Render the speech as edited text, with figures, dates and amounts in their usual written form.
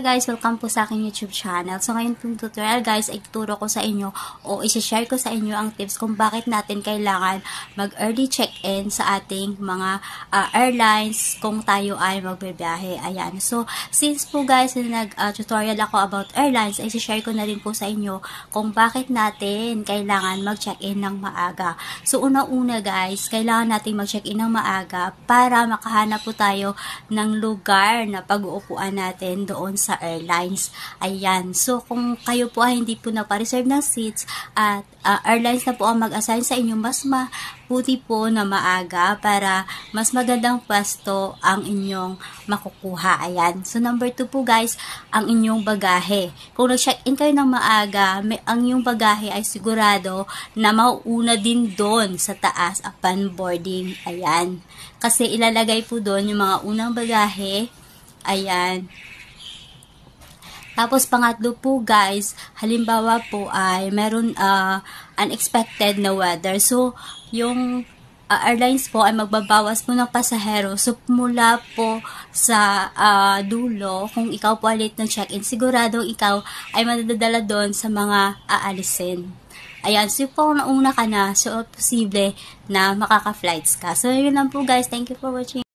guys, welcome po sa aking YouTube channel. So ngayon pong tutorial guys ay tuturo ko sa inyo o isi-share ko sa inyo ang tips kung bakit natin kailangan mag-early check-in sa ating mga airlines kung tayo ay magbibiyahe. Ayan. So since po guys nag-tutorial ako about airlines, ay isi-share ko na rin po sa inyo kung bakit natin kailangan mag-check-in ng maaga. So una-una guys, kailangan natin mag-check-in ng maaga para makahanap po tayo ng lugar na pag-uupuan natin doon sa airlines. Ayan. So, kung kayo po ay hindi po napa-reserve ng seats at airlines na po ang mag-assign sa inyo, mas mabuti po na maaga para mas magandang pwesto ang inyong makukuha. Ayan. So, number 2 po guys, ang inyong bagahe. Kung nag-check-in kayo ng maaga, ang inyong bagahe ay sigurado na mauuna din doon sa taas upon boarding. Ayan. Kasi ilalagay po doon yung mga unang bagahe. Ayan. Tapos, pangatlo po guys, halimbawa po ay meron unexpected na weather. So, yung airlines po ay magbabawas po ng pasahero. So, mula po sa dulo, kung ikaw po ay late ng check-in, sigurado ikaw ay madadala doon sa mga aalisin. Ayan, so kung nauna ka na, so posible na makaka-flights ka. So, yun lang po guys. Thank you for watching.